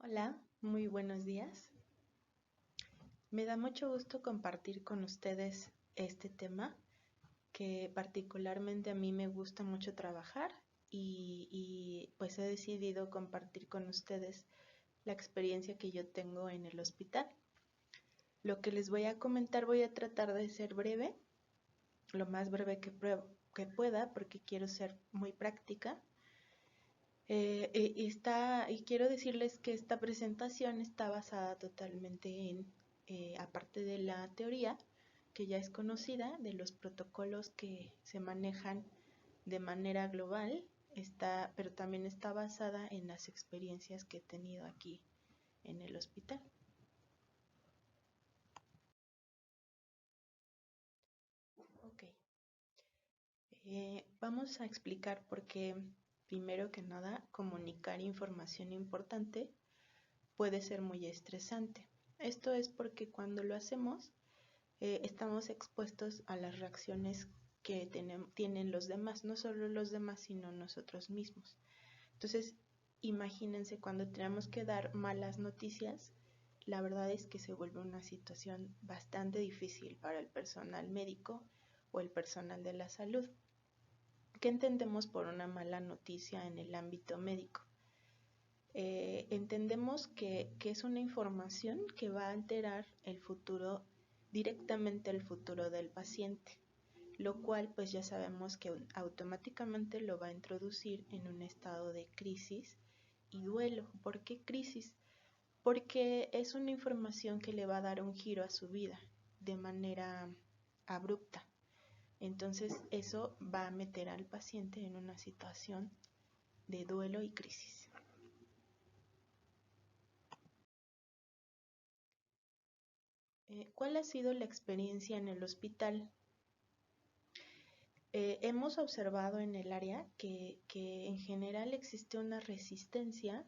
Hola, muy buenos días. Me da mucho gusto compartir con ustedes este tema que particularmente a mí me gusta mucho trabajar pues he decidido compartir con ustedes la experiencia que yo tengo en el hospital. Lo que les voy a comentar voy a tratar de ser breve, lo más breve que pueda porque quiero ser muy práctica. Y quiero decirles que esta presentación está basada totalmente en, aparte de la teoría, que ya es conocida, de los protocolos que se manejan de manera global, pero también está basada en las experiencias que he tenido aquí en el hospital. Ok, vamos a explicar por qué, primero que nada, comunicar información importante puede ser muy estresante. Esto es porque cuando lo hacemos estamos expuestos a las reacciones que tienen los demás, no solo los demás, sino nosotros mismos. Entonces, imagínense cuando tenemos que dar malas noticias, la verdad es que se vuelve una situación bastante difícil para el personal médico o el personal de la salud. ¿Qué entendemos por una mala noticia en el ámbito médico? Entendemos que es una información que va a alterar el futuro, directamente el futuro del paciente, lo cual pues ya sabemos que automáticamente lo va a introducir en un estado de crisis y duelo. ¿Por qué crisis? Porque es una información que le va a dar un giro a su vida de manera abrupta. Entonces eso va a meter al paciente en una situación de duelo y crisis. ¿Cuál ha sido la experiencia en el hospital? Hemos observado en el área que en general existe una resistencia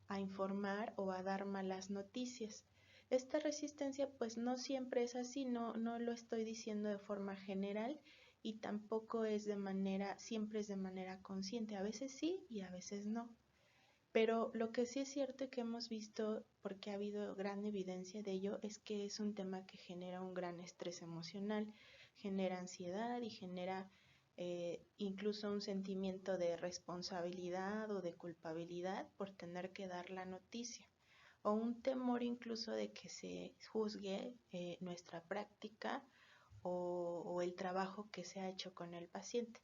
a informar o a dar malas noticias. Esta resistencia pues no siempre es así, no lo estoy diciendo de forma general y tampoco es siempre es de manera consciente, a veces sí y a veces no. Pero lo que sí es cierto y que hemos visto, porque ha habido gran evidencia de ello, es que es un tema que genera un gran estrés emocional, genera ansiedad y genera incluso un sentimiento de responsabilidad o de culpabilidad por tener que dar la noticia, o un temor incluso de que se juzgue nuestra práctica o el trabajo que se ha hecho con el paciente.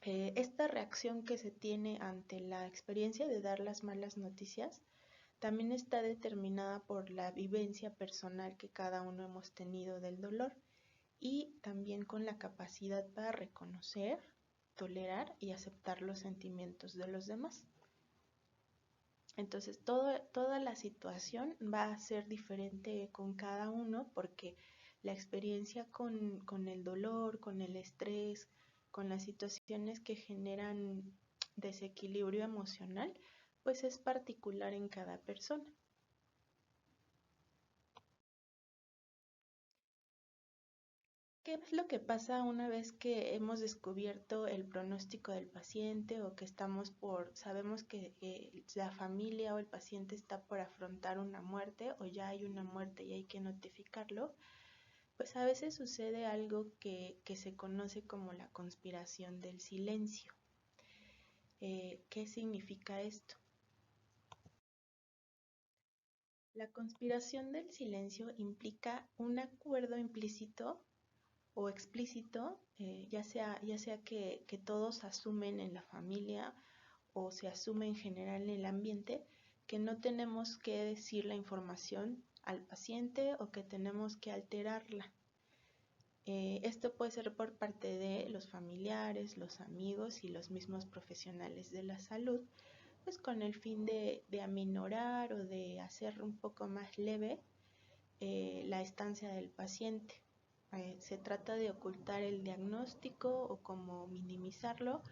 Esta reacción que se tiene ante la experiencia de dar las malas noticias también está determinada por la vivencia personal que cada uno hemos tenido del dolor y también con la capacidad para reconocer, tolerar y aceptar los sentimientos de los demás. Entonces, toda la situación va a ser diferente con cada uno porque la experiencia con el dolor, con el estrés, con las situaciones que generan desequilibrio emocional, pues es particular en cada persona. ¿Qué es lo que pasa una vez que hemos descubierto el pronóstico del paciente o que sabemos que la familia o el paciente está por afrontar una muerte o ya hay una muerte y hay que notificarlo? Pues a veces sucede algo que se conoce como la conspiración del silencio. ¿Qué significa esto? La conspiración del silencio implica un acuerdo implícito o explícito, ya sea que todos asumen en la familia o se asume en general en el ambiente, que no tenemos que decir la información al paciente o que tenemos que alterarla. Esto puede ser por parte de los familiares, los amigos y los mismos profesionales de la salud, pues con el fin de aminorar o de hacer un poco más leve la estancia del paciente. Se trata de ocultar el diagnóstico o como minimizarlo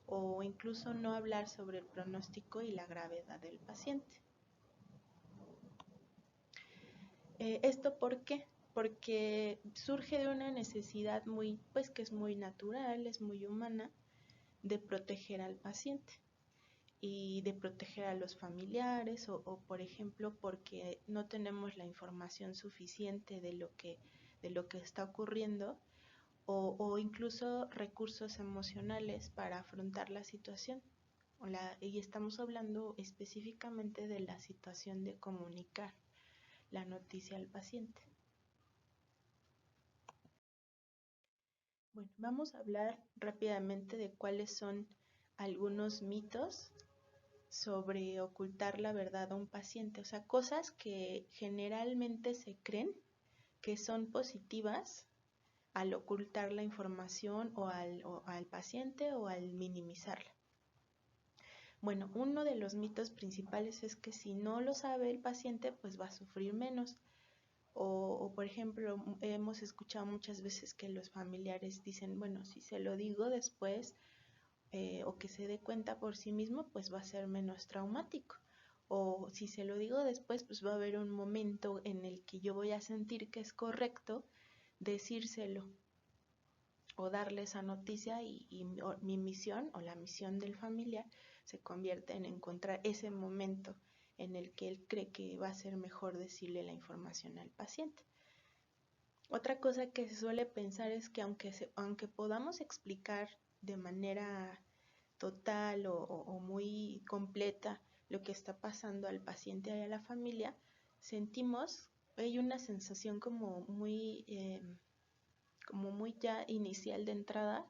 o incluso no hablar sobre el pronóstico y la gravedad del paciente. ¿Esto por qué? Porque surge de una necesidad que es muy natural, es muy humana, de proteger al paciente. y de proteger a los familiares o, por ejemplo, porque no tenemos la información suficiente de lo que está ocurriendo o incluso recursos emocionales para afrontar la situación. Y estamos hablando específicamente de la situación de comunicar la noticia al paciente. Bueno, vamos a hablar rápidamente de cuáles son algunos mitos sobre ocultar la verdad a un paciente, o sea, cosas que generalmente se creen que son positivas al ocultar la información o al paciente o al minimizarla. Bueno, uno de los mitos principales es que si no lo sabe el paciente, pues va a sufrir menos. Por ejemplo, hemos escuchado muchas veces que los familiares dicen, bueno, si se lo digo después o que se dé cuenta por sí mismo, pues va a ser menos traumático. O si se lo digo después, pues va a haber un momento en el que yo voy a sentir que es correcto decírselo o darle esa noticia y mi misión o la misión del familiar se convierte en encontrar ese momento en el que él cree que va a ser mejor decirle la información al paciente. Otra cosa que se suele pensar es que aunque podamos explicar de manera total o muy completa lo que está pasando al paciente y a la familia, hay una sensación como muy ya inicial de entrada,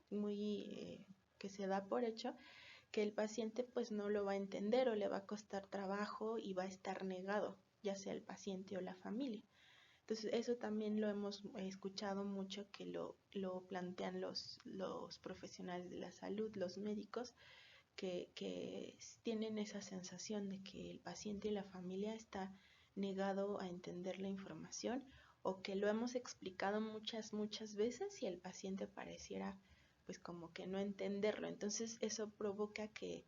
que se da por hecho, que el paciente pues no lo va a entender o le va a costar trabajo y va a estar negado, ya sea el paciente o la familia. Entonces eso también lo hemos escuchado mucho que lo plantean los profesionales de la salud, los médicos, que tienen esa sensación de que el paciente y la familia está negado a entender la información o que lo hemos explicado muchas veces y el paciente pareciera pues como que no entenderlo. Entonces eso provoca que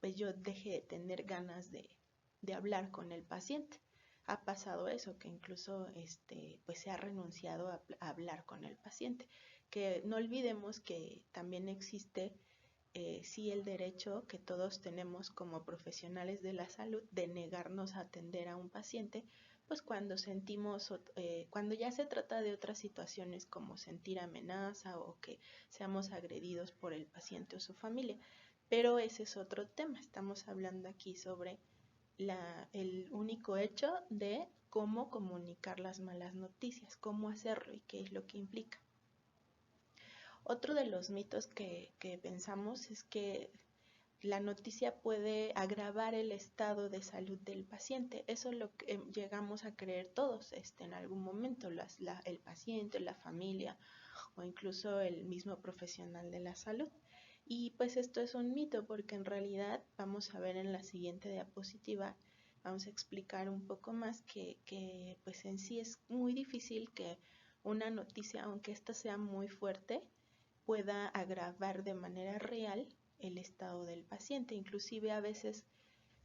pues yo deje de tener ganas de hablar con el paciente. Ha pasado eso, que incluso pues se ha renunciado a hablar con el paciente. Que no olvidemos que también existe sí el derecho que todos tenemos como profesionales de la salud de negarnos a atender a un paciente, pues cuando ya se trata de otras situaciones como sentir amenaza o que seamos agredidos por el paciente o su familia. Pero ese es otro tema, estamos hablando aquí sobre el único hecho de cómo comunicar las malas noticias, cómo hacerlo y qué es lo que implica. Otro de los mitos que pensamos es que la noticia puede agravar el estado de salud del paciente. Eso es lo que llegamos a creer todos en algún momento, el paciente, la familia o incluso el mismo profesional de la salud. Y pues esto es un mito porque en realidad vamos a ver en la siguiente diapositiva, vamos a explicar un poco más que pues en sí es muy difícil que una noticia, aunque ésta sea muy fuerte, pueda agravar de manera real el estado del paciente. Inclusive a veces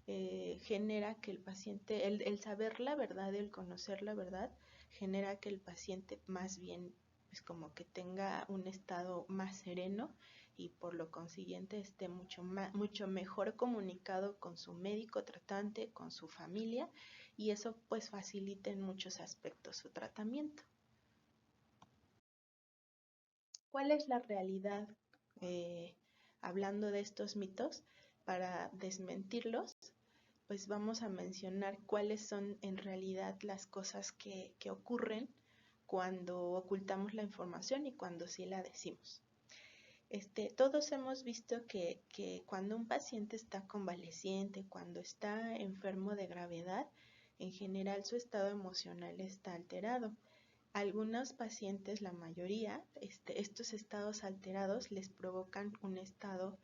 genera que el paciente, el saber la verdad, el conocer la verdad, genera que el paciente más bien pues como que tenga un estado más sereno y por lo consiguiente esté mucho mejor comunicado con su médico tratante, con su familia y eso pues facilita en muchos aspectos su tratamiento. ¿Cuál es la realidad? Hablando de estos mitos, para desmentirlos, pues vamos a mencionar cuáles son en realidad las cosas que ocurren cuando ocultamos la información y cuando sí la decimos. Todos hemos visto que cuando un paciente está convaleciente, cuando está enfermo de gravedad, en general su estado emocional está alterado. Algunos pacientes, la mayoría, estos estados alterados les provocan un estado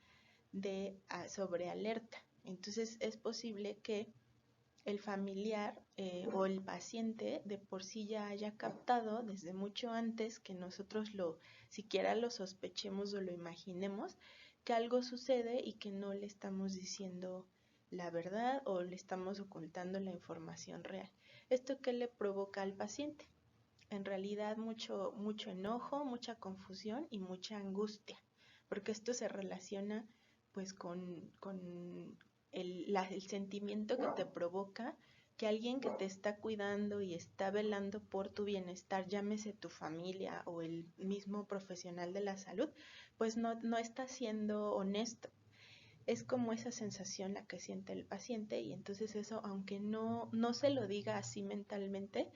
de sobrealerta. Entonces es posible que el familiar o el paciente de por sí ya haya captado desde mucho antes que nosotros siquiera lo sospechemos o lo imaginemos, que algo sucede y que no le estamos diciendo la verdad o le estamos ocultando la información real. ¿Esto qué le provoca al paciente? En realidad mucho enojo, mucha confusión y mucha angustia, porque esto se relaciona pues con el sentimiento que te provoca que alguien que te está cuidando y está velando por tu bienestar, llámese tu familia o el mismo profesional de la salud, pues no está siendo honesto. Es como esa sensación la que siente el paciente y entonces eso, aunque no se lo diga así mentalmente,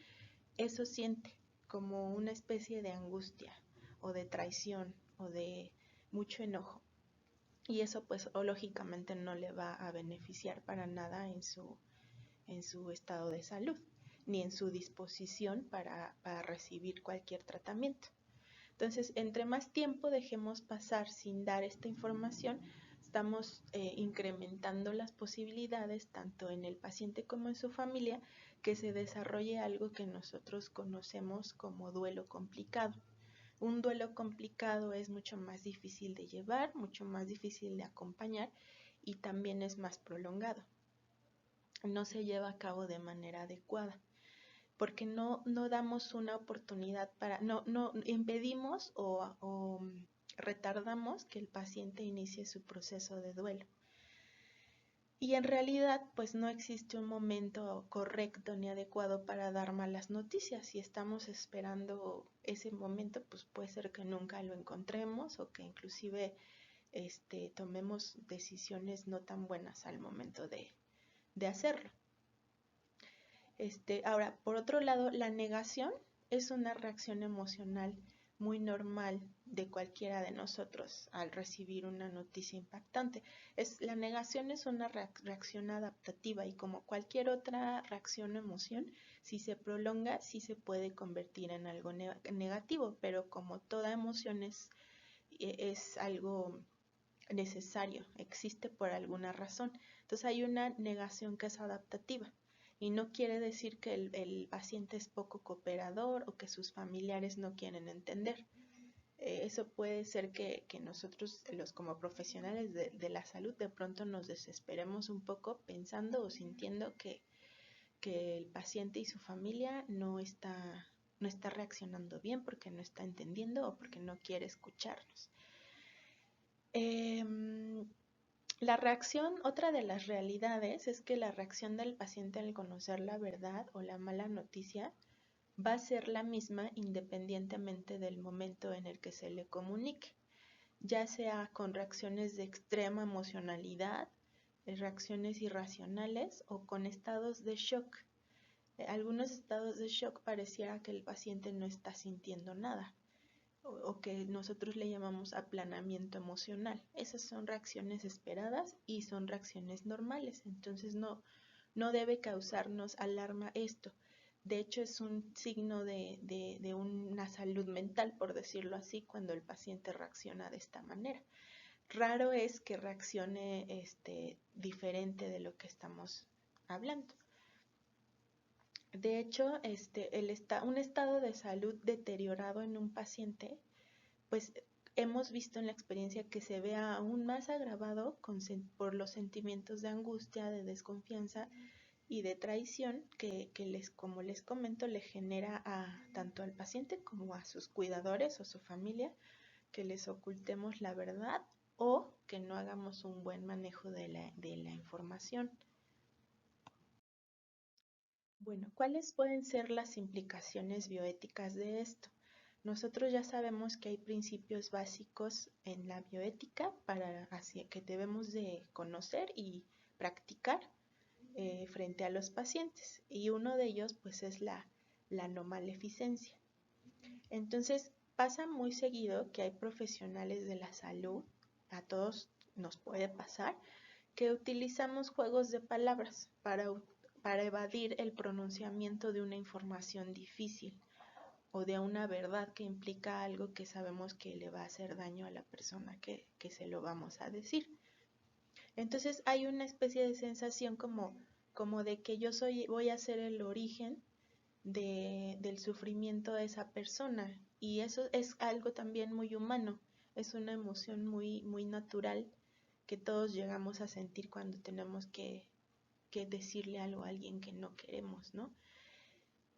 eso siente como una especie de angustia o de traición o de mucho enojo. Y eso pues lógicamente no le va a beneficiar para nada en su estado de salud, ni en su disposición para recibir cualquier tratamiento. Entonces, entre más tiempo dejemos pasar sin dar esta información, estamos incrementando las posibilidades, tanto en el paciente como en su familia, que se desarrolle algo que nosotros conocemos como duelo complicado. Un duelo complicado es mucho más difícil de llevar, mucho más difícil de acompañar y también es más prolongado. No se lleva a cabo de manera adecuada porque no damos una oportunidad no impedimos o retardamos que el paciente inicie su proceso de duelo. Y en realidad, pues no existe un momento correcto ni adecuado para dar malas noticias. Si estamos esperando ese momento, pues puede ser que nunca lo encontremos o que inclusive tomemos decisiones no tan buenas al momento de hacerlo. Ahora, por otro lado, la negación es una reacción emocional muy normal de cualquiera de nosotros al recibir una noticia impactante. La negación es una reacción adaptativa y como cualquier otra reacción o emoción, si se prolonga, sí se puede convertir en algo negativo, pero como toda emoción es algo necesario, existe por alguna razón. Entonces hay una negación que es adaptativa. Y no quiere decir que el paciente es poco cooperador o que sus familiares no quieren entender. Eso puede ser que nosotros, como profesionales de la salud, de pronto nos desesperemos un poco pensando o sintiendo que el paciente y su familia no está reaccionando bien porque no está entendiendo o porque no quiere escucharnos. La reacción, otra de las realidades es que la reacción del paciente al conocer la verdad o la mala noticia va a ser la misma independientemente del momento en el que se le comunique, ya sea con reacciones de extrema emocionalidad, reacciones irracionales o con estados de shock. Algunos estados de shock pareciera que el paciente no está sintiendo nada o que nosotros le llamamos aplanamiento emocional. Esas son reacciones esperadas y son reacciones normales, entonces no debe causarnos alarma esto. De hecho, es un signo de una salud mental, por decirlo así, cuando el paciente reacciona de esta manera. Raro es que reaccione diferente de lo que estamos hablando. De hecho, un estado de salud deteriorado en un paciente, pues hemos visto en la experiencia que se vea aún más agravado por los sentimientos de angustia, de desconfianza y de traición que como les comento, le genera tanto al paciente como a sus cuidadores o su familia que les ocultemos la verdad o que no hagamos un buen manejo de la información. Bueno, ¿cuáles pueden ser las implicaciones bioéticas de esto? Nosotros ya sabemos que hay principios básicos en la bioética que debemos de conocer y practicar frente a los pacientes, y uno de ellos pues es la no maleficencia. Entonces pasa muy seguido que hay profesionales de la salud, a todos nos puede pasar, que utilizamos juegos de palabras para evadir el pronunciamiento de una información difícil o de una verdad que implica algo que sabemos que le va a hacer daño a la persona que se lo vamos a decir. Entonces hay una especie de sensación como de que voy a ser el origen del sufrimiento de esa persona, y eso es algo también muy humano, es una emoción muy, muy natural que todos llegamos a sentir cuando tenemos que decirle algo a alguien que no queremos, ¿no?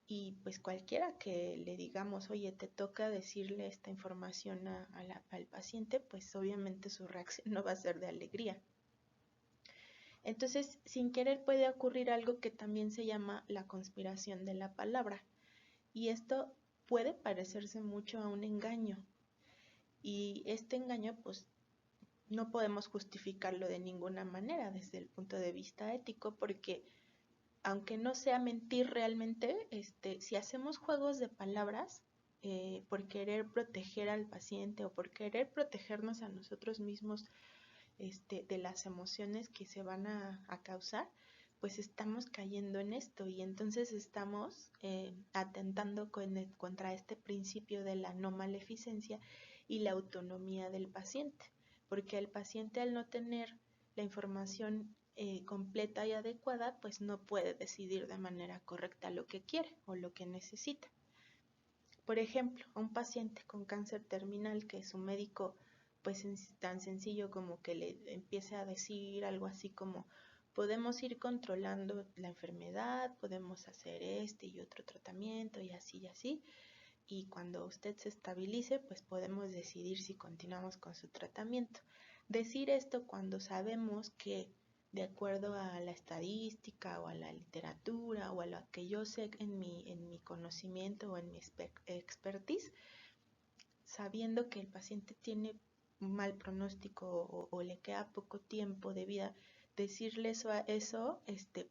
Y pues cualquiera que le digamos, oye, te toca decirle esta información al paciente, pues obviamente su reacción no va a ser de alegría. Entonces, sin querer puede ocurrir algo que también se llama la conspiración de la palabra. Y esto puede parecerse mucho a un engaño. Y este engaño, pues, no podemos justificarlo de ninguna manera desde el punto de vista ético, porque aunque no sea mentir realmente, si hacemos juegos de palabras por querer proteger al paciente o por querer protegernos a nosotros mismos de las emociones que se van a causar, pues estamos cayendo en esto y entonces estamos atentando contra este principio de la no maleficencia y la autonomía del paciente, porque el paciente al no tener la información completa y adecuada, pues no puede decidir de manera correcta lo que quiere o lo que necesita. Por ejemplo, a un paciente con cáncer terminal que su médico, pues es tan sencillo como que le empiece a decir algo así como, podemos ir controlando la enfermedad, podemos hacer este y otro tratamiento y así, y cuando usted se estabilice, pues podemos decidir si continuamos con su tratamiento. Decir esto cuando sabemos que de acuerdo a la estadística o a la literatura o a lo que yo sé en mi conocimiento o en mi expertise, sabiendo que el paciente tiene un mal pronóstico o le queda poco tiempo de vida, decirle eso,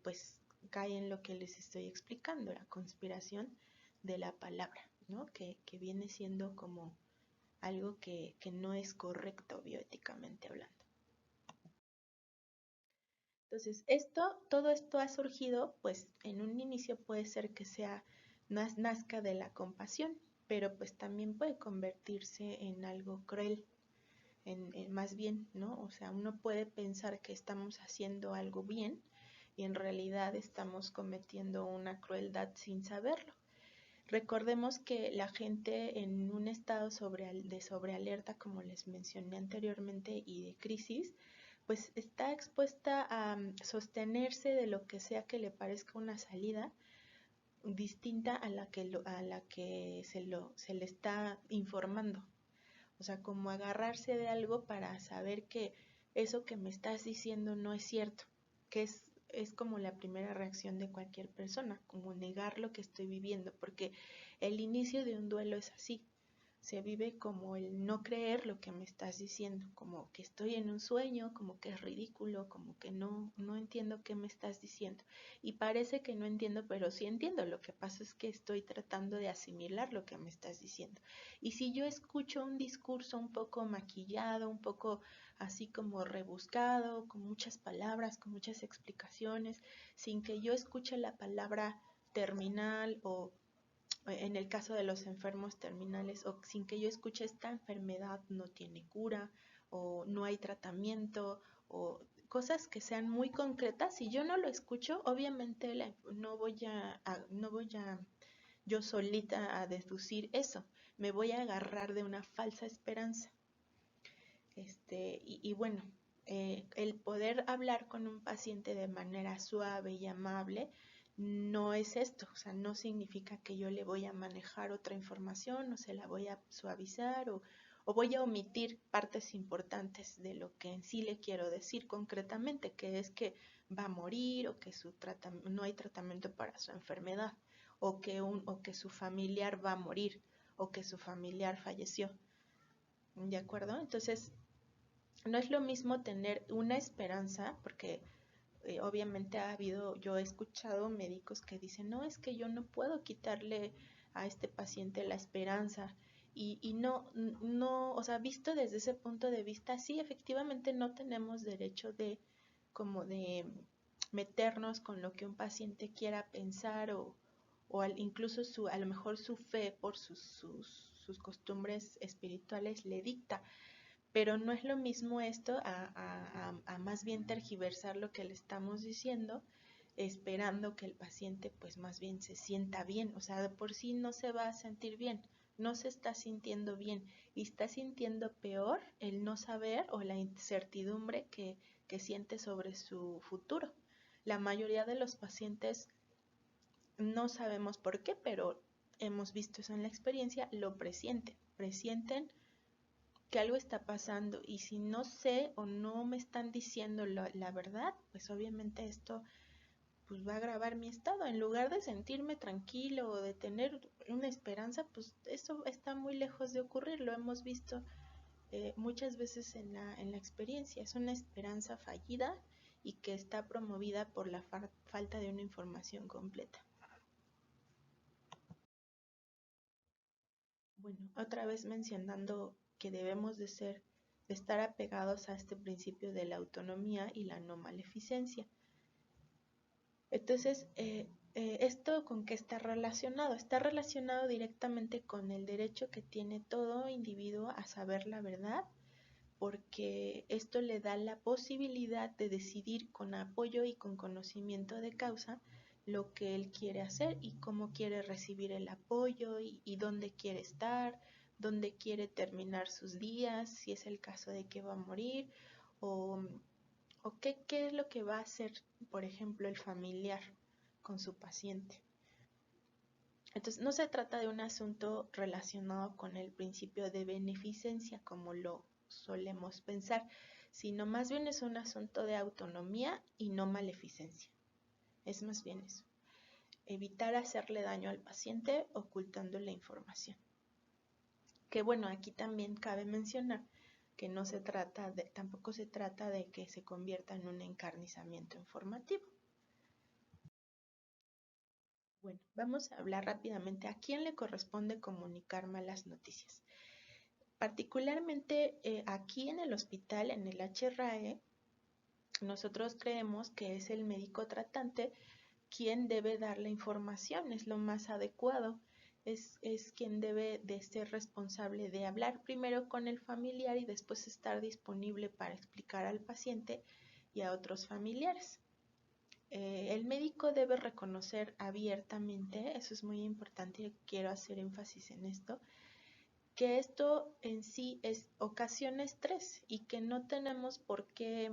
pues cae en lo que les estoy explicando, la conspiración de la palabra, ¿no? Que viene siendo como algo que no es correcto bioéticamente hablando. Entonces, todo esto ha surgido, pues en un inicio puede ser que nazca de la compasión, pero pues también puede convertirse en algo cruel, más bien, ¿no? O sea, uno puede pensar que estamos haciendo algo bien y en realidad estamos cometiendo una crueldad sin saberlo. Recordemos que la gente en un estado de sobrealerta, como les mencioné anteriormente, y de crisis, pues está expuesta a sostenerse de lo que sea que le parezca una salida distinta a la que se le está informando. O sea, como agarrarse de algo para saber que eso que me estás diciendo no es cierto, que es como la primera reacción de cualquier persona, como negar lo que estoy viviendo, porque el inicio de un duelo es así, se vive como el no creer lo que me estás diciendo, como que estoy en un sueño, como que es ridículo, como que no entiendo qué me estás diciendo. Y parece que no entiendo, pero sí entiendo. Lo que pasa es que estoy tratando de asimilar lo que me estás diciendo. Y si yo escucho un discurso un poco maquillado, un poco así como rebuscado, con muchas palabras, con muchas explicaciones, sin que yo escuche la palabra terminal o en el caso de los enfermos terminales, o sin que yo escuche esta enfermedad no tiene cura, o no hay tratamiento, o cosas que sean muy concretas, si yo no lo escucho, obviamente no voy a yo solita a deducir eso, me voy a agarrar de una falsa esperanza. Y bueno, el poder hablar con un paciente de manera suave y amable no es esto, o sea, no significa que yo le voy a manejar otra información o se la voy a suavizar o voy a omitir partes importantes de lo que en sí le quiero decir concretamente, que es que va a morir o que no hay tratamiento para su enfermedad o que su familiar va a morir o que su familiar falleció. ¿De acuerdo? Entonces, no es lo mismo tener una esperanza, porque obviamente yo he escuchado médicos que dicen, no, es que yo no puedo quitarle a este paciente la esperanza. Y no, o sea, visto desde ese punto de vista, sí, efectivamente no tenemos derecho como de meternos con lo que un paciente quiera pensar incluso a lo mejor su fe por sus costumbres espirituales le dicta, pero no es lo mismo esto a más bien tergiversar lo que le estamos diciendo, esperando que el paciente pues más bien se sienta bien, o sea, de por sí no se va a sentir bien, no se está sintiendo bien y está sintiendo peor el no saber o la incertidumbre que siente sobre su futuro. La mayoría de los pacientes no sabemos por qué, pero hemos visto eso en la experiencia, lo presienten que algo está pasando y si no sé o no me están diciendo la verdad, pues obviamente esto pues va a agravar mi estado. En lugar de sentirme tranquilo o de tener una esperanza, pues eso está muy lejos de ocurrir. Lo hemos visto muchas veces en la experiencia. Es una esperanza fallida y que está promovida por la falta de una información completa. Bueno, otra vez mencionando que debemos de estar apegados a este principio de la autonomía y la no maleficencia. Entonces, ¿esto con qué está relacionado? Está relacionado directamente con el derecho que tiene todo individuo a saber la verdad, porque esto le da la posibilidad de decidir con apoyo y con conocimiento de causa lo que él quiere hacer y cómo quiere recibir el apoyo y dónde quiere estar, dónde quiere terminar sus días, si es el caso de que va a morir o, o qué es lo que va a hacer, por ejemplo, el familiar con su paciente. Entonces, no se trata de un asunto relacionado con el principio de beneficencia, como lo solemos pensar, sino más bien es un asunto de autonomía y no maleficencia. Es más bien eso. Evitar hacerle daño al paciente ocultando la información. Que bueno, aquí también cabe mencionar que no se trata tampoco se trata de que se convierta en un encarnizamiento informativo. Bueno, vamos a hablar rápidamente a quién le corresponde comunicar malas noticias. Particularmente aquí en el hospital, en el HRAE, nosotros creemos que es el médico tratante quien debe dar la información, es lo más adecuado, es quien debe de ser responsable de hablar primero con el familiar y después estar disponible para explicar al paciente y a otros familiares. El médico debe reconocer abiertamente, eso es muy importante y quiero hacer énfasis en esto, que esto en sí ocasiona estrés y que no tenemos por qué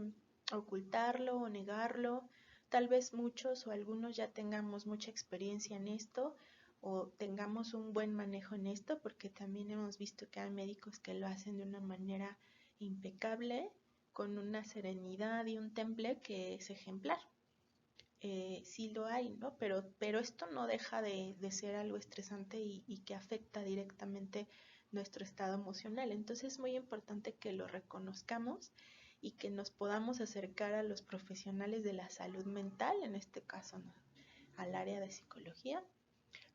ocultarlo o negarlo. Tal vez muchos o algunos ya tengamos mucha experiencia en esto o tengamos un buen manejo en esto, porque también hemos visto que hay médicos que lo hacen de una manera impecable, con una serenidad y un temple que es ejemplar. Sí lo hay, ¿no? Pero esto no deja de ser algo estresante y que afecta directamente nuestro estado emocional. Entonces es muy importante que lo reconozcamos y que nos podamos acercar a los profesionales de la salud mental, en este caso, ¿no?, al área de psicología,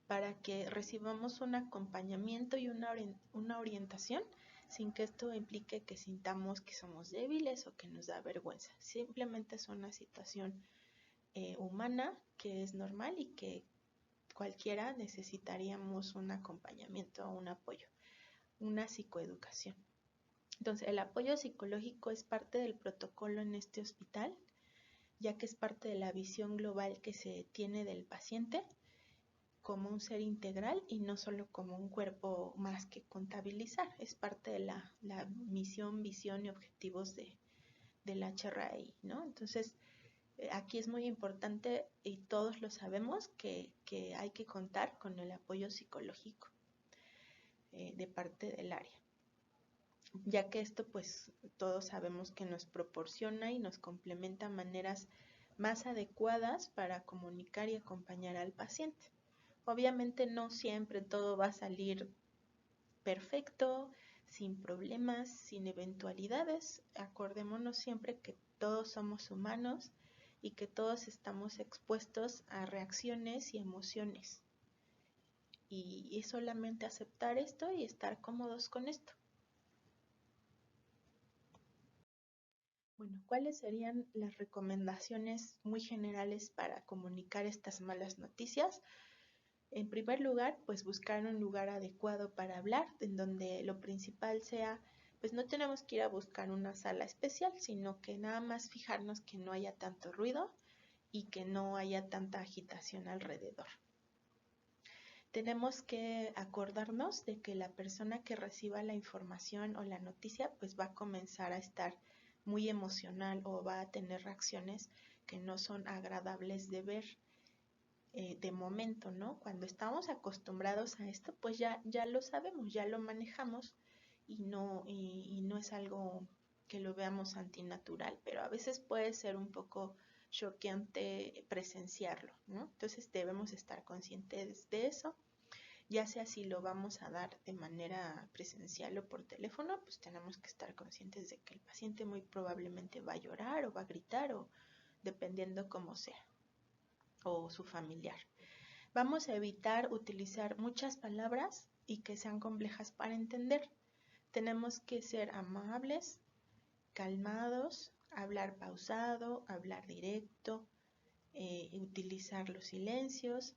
para que recibamos un acompañamiento y una orientación sin que esto implique que sintamos que somos débiles o que nos da vergüenza. Simplemente es una situación humana que es normal y que cualquiera necesitaríamos un acompañamiento o un apoyo, una psicoeducación. Entonces, el apoyo psicológico es parte del protocolo en este hospital, ya que es parte de la visión global que se tiene del paciente como un ser integral y no solo como un cuerpo más que contabilizar. Es parte de la misión, visión y objetivos del HRI, ¿no? Entonces, aquí es muy importante y todos lo sabemos que hay que contar con el apoyo psicológico de parte del área, ya que esto pues todos sabemos que nos proporciona y nos complementa maneras más adecuadas para comunicar y acompañar al paciente. Obviamente no siempre todo va a salir perfecto, sin problemas, sin eventualidades. Acordémonos siempre que todos somos humanos y que todos estamos expuestos a reacciones y emociones. Y es solamente aceptar esto y estar cómodos con esto. Bueno, ¿cuáles serían las recomendaciones muy generales para comunicar estas malas noticias? En primer lugar, pues buscar un lugar adecuado para hablar, en donde lo principal sea, pues no tenemos que ir a buscar una sala especial, sino que nada más fijarnos que no haya tanto ruido y que no haya tanta agitación alrededor. Tenemos que acordarnos de que la persona que reciba la información o la noticia pues va a comenzar a estar muy emocional o va a tener reacciones que no son agradables de ver de momento, ¿no? Cuando estamos acostumbrados a esto, pues ya lo sabemos, ya lo manejamos y no es algo que lo veamos antinatural, pero a veces puede ser un poco choqueante presenciarlo, ¿no? Entonces debemos estar conscientes de eso, ya sea si lo vamos a dar de manera presencial o por teléfono, pues tenemos que estar conscientes de que el paciente muy probablemente va a llorar o va a gritar o dependiendo cómo sea, o su familiar. Vamos a evitar utilizar muchas palabras y que sean complejas para entender. Tenemos que ser amables, calmados, hablar pausado, hablar directo, utilizar los silencios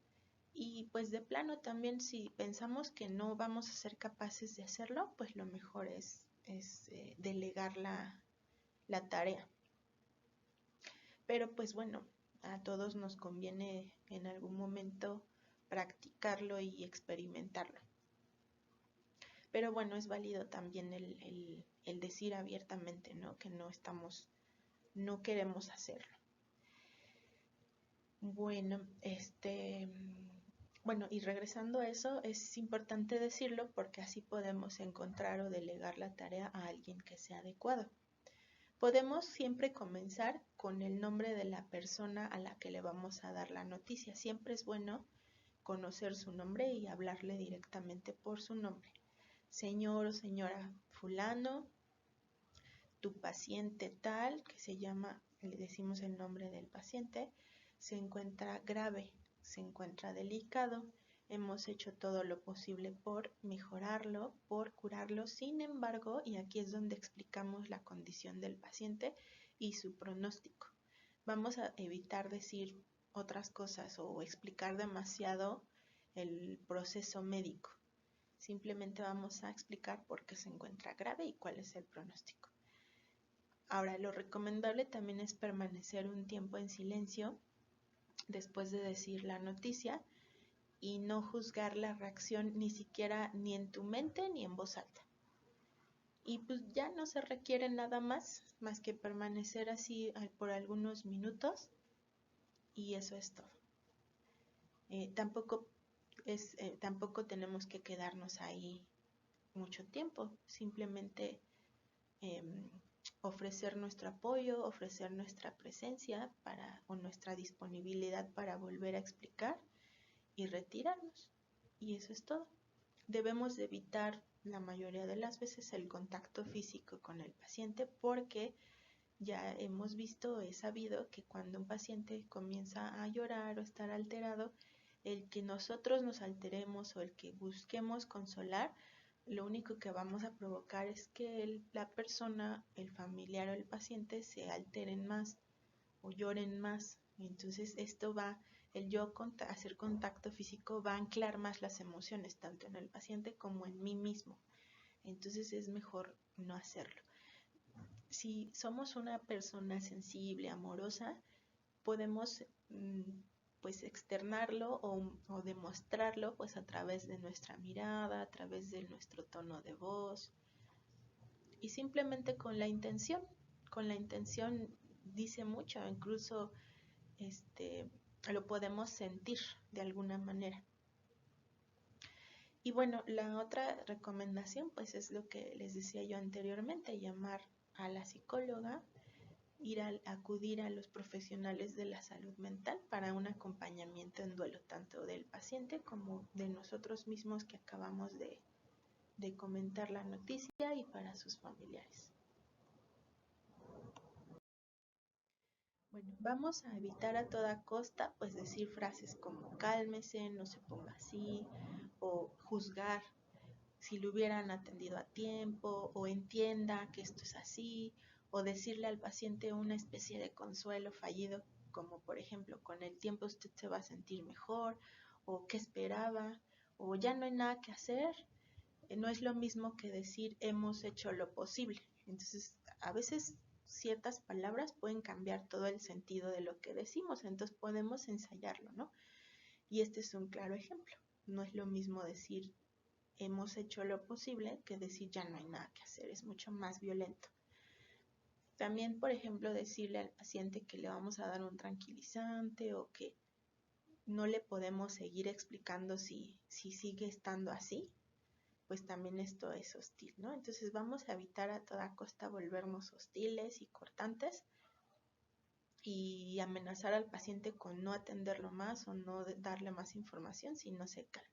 y pues de plano también si pensamos que no vamos a ser capaces de hacerlo, pues lo mejor es delegar la tarea. Pero pues bueno, a todos nos conviene en algún momento practicarlo y experimentarlo. Pero bueno, es válido también el decir abiertamente, ¿no? Que no queremos hacerlo. Bueno, bueno, y regresando a eso, es importante decirlo porque así podemos encontrar o delegar la tarea a alguien que sea adecuado. Podemos siempre comenzar con el nombre de la persona a la que le vamos a dar la noticia. Siempre es bueno conocer su nombre y hablarle directamente por su nombre. Señor o señora fulano, tu paciente tal, que se llama, le decimos el nombre del paciente, se encuentra grave, se encuentra delicado. Hemos hecho todo lo posible por mejorarlo, por curarlo. Sin embargo, y aquí es donde explicamos la condición del paciente y su pronóstico. Vamos a evitar decir otras cosas o explicar demasiado el proceso médico. Simplemente vamos a explicar por qué se encuentra grave y cuál es el pronóstico. Ahora, lo recomendable también es permanecer un tiempo en silencio después de decir la noticia y no juzgar la reacción ni siquiera ni en tu mente ni en voz alta. Y pues ya no se requiere nada más que permanecer así por algunos minutos y eso es todo. Tampoco tenemos que quedarnos ahí mucho tiempo, simplemente ofrecer nuestro apoyo, ofrecer nuestra presencia o nuestra disponibilidad para volver a explicar y retirarnos. Y eso es todo. Debemos de evitar la mayoría de las veces el contacto físico con el paciente porque ya hemos visto, he sabido que cuando un paciente comienza a llorar o estar alterado, el que nosotros nos alteremos o el que busquemos consolar, lo único que vamos a provocar es que la persona, el familiar o el paciente se alteren más o lloren más. Entonces esto hacer contacto físico va a anclar más las emociones, tanto en el paciente como en mí mismo. Entonces es mejor no hacerlo. Si somos una persona sensible, amorosa, podemos pues externarlo o demostrarlo pues a través de nuestra mirada, a través de nuestro tono de voz y simplemente con la intención dice mucho, incluso lo podemos sentir de alguna manera. Y bueno, la otra recomendación pues es lo que les decía yo anteriormente, llamar a la psicóloga, acudir a los profesionales de la salud mental para un acompañamiento en duelo, tanto del paciente como de nosotros mismos que acabamos de comentar la noticia y para sus familiares. Bueno, vamos a evitar a toda costa pues decir frases como cálmese, no se ponga así, o juzgar si lo hubieran atendido a tiempo, o entienda que esto es así, o decirle al paciente una especie de consuelo fallido, como por ejemplo, con el tiempo usted se va a sentir mejor, o qué esperaba, o ya no hay nada que hacer. No es lo mismo que decir hemos hecho lo posible. Entonces, a veces ciertas palabras pueden cambiar todo el sentido de lo que decimos, entonces podemos ensayarlo, ¿no? Y este es un claro ejemplo. No es lo mismo decir hemos hecho lo posible que decir ya no hay nada que hacer, es mucho más violento. También, por ejemplo, decirle al paciente que le vamos a dar un tranquilizante o que no le podemos seguir explicando si sigue estando así. pues también esto es hostil, ¿no? Entonces vamos a evitar a toda costa volvernos hostiles y cortantes y amenazar al paciente con no atenderlo más o no darle más información si no se calma.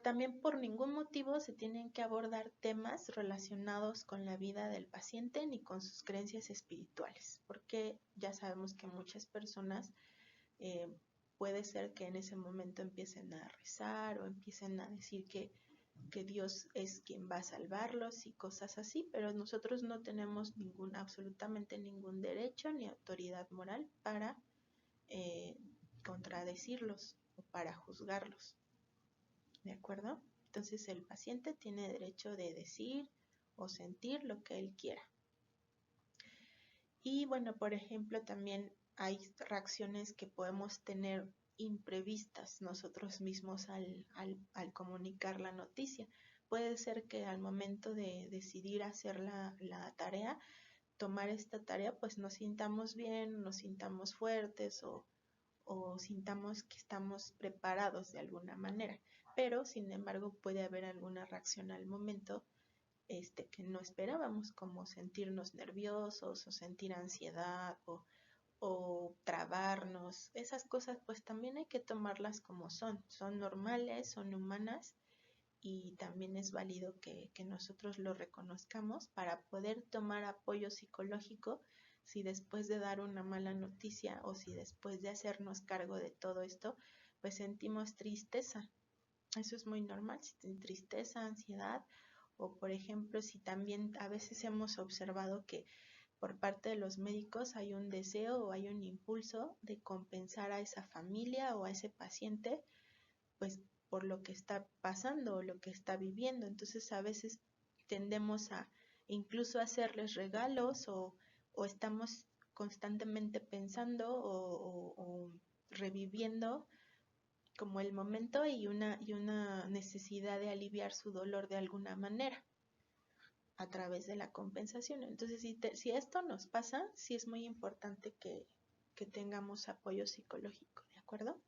También por ningún motivo se tienen que abordar temas relacionados con la vida del paciente ni con sus creencias espirituales, porque ya sabemos que muchas personas puede ser que en ese momento empiecen a rezar o empiecen a decir que Dios es quien va a salvarlos y cosas así, pero nosotros no tenemos absolutamente ningún derecho ni autoridad moral para contradecirlos o para juzgarlos. ¿De acuerdo? Entonces el paciente tiene derecho de decir o sentir lo que él quiera. Y bueno, por ejemplo, también hay reacciones que podemos tener imprevistas nosotros mismos al comunicar la noticia. Puede ser que al momento de decidir hacer la tarea, tomar esta tarea, pues nos sintamos bien, nos sintamos fuertes o sintamos que estamos preparados de alguna manera. Pero, sin embargo, puede haber alguna reacción al momento que no esperábamos, como sentirnos nerviosos o sentir ansiedad o trabarnos. Esas cosas pues también hay que tomarlas como son normales, son humanas y también es válido que nosotros lo reconozcamos para poder tomar apoyo psicológico si después de dar una mala noticia o si después de hacernos cargo de todo esto, pues sentimos tristeza. Eso es muy normal, si tristeza, ansiedad o por ejemplo si también a veces hemos observado que por parte de los médicos hay un deseo o hay un impulso de compensar a esa familia o a ese paciente pues por lo que está pasando o lo que está viviendo. Entonces a veces tendemos a incluso hacerles regalos o estamos constantemente pensando o reviviendo como el momento y una necesidad de aliviar su dolor de alguna manera a través de la compensación. Entonces, si esto nos pasa, sí es muy importante que tengamos apoyo psicológico, ¿de acuerdo?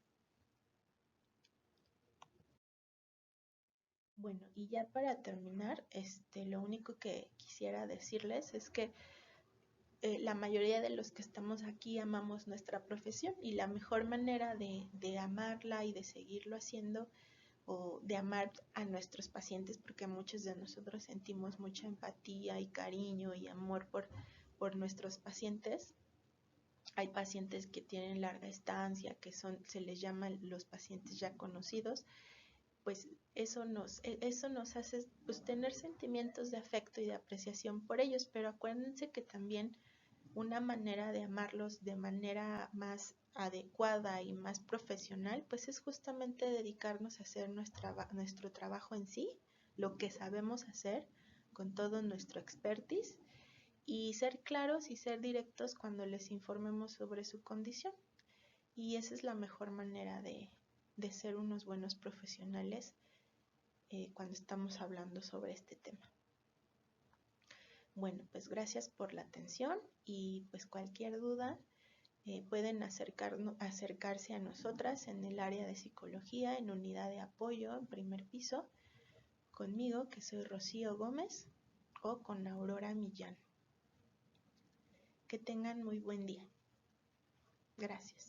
Bueno, y ya para terminar, lo único que quisiera decirles es que la mayoría de los que estamos aquí amamos nuestra profesión y la mejor manera de amarla y de seguirlo haciendo o de amar a nuestros pacientes, porque muchos de nosotros sentimos mucha empatía y cariño y amor por nuestros pacientes. Hay pacientes que tienen larga estancia, se les llama los pacientes ya conocidos, pues eso nos hace pues, tener sentimientos de afecto y de apreciación por ellos, pero acuérdense que también una manera de amarlos de manera más adecuada y más profesional, pues es justamente dedicarnos a hacer nuestro trabajo en sí, lo que sabemos hacer con todo nuestro expertise y ser claros y ser directos cuando les informemos sobre su condición. Y esa es la mejor manera de ser unos buenos profesionales cuando estamos hablando sobre este tema. Bueno, pues gracias por la atención y pues cualquier duda pueden acercarse a nosotras en el área de psicología, en unidad de apoyo, en primer piso, conmigo, que soy Rocío Gómez, o con Aurora Millán. Que tengan muy buen día. Gracias.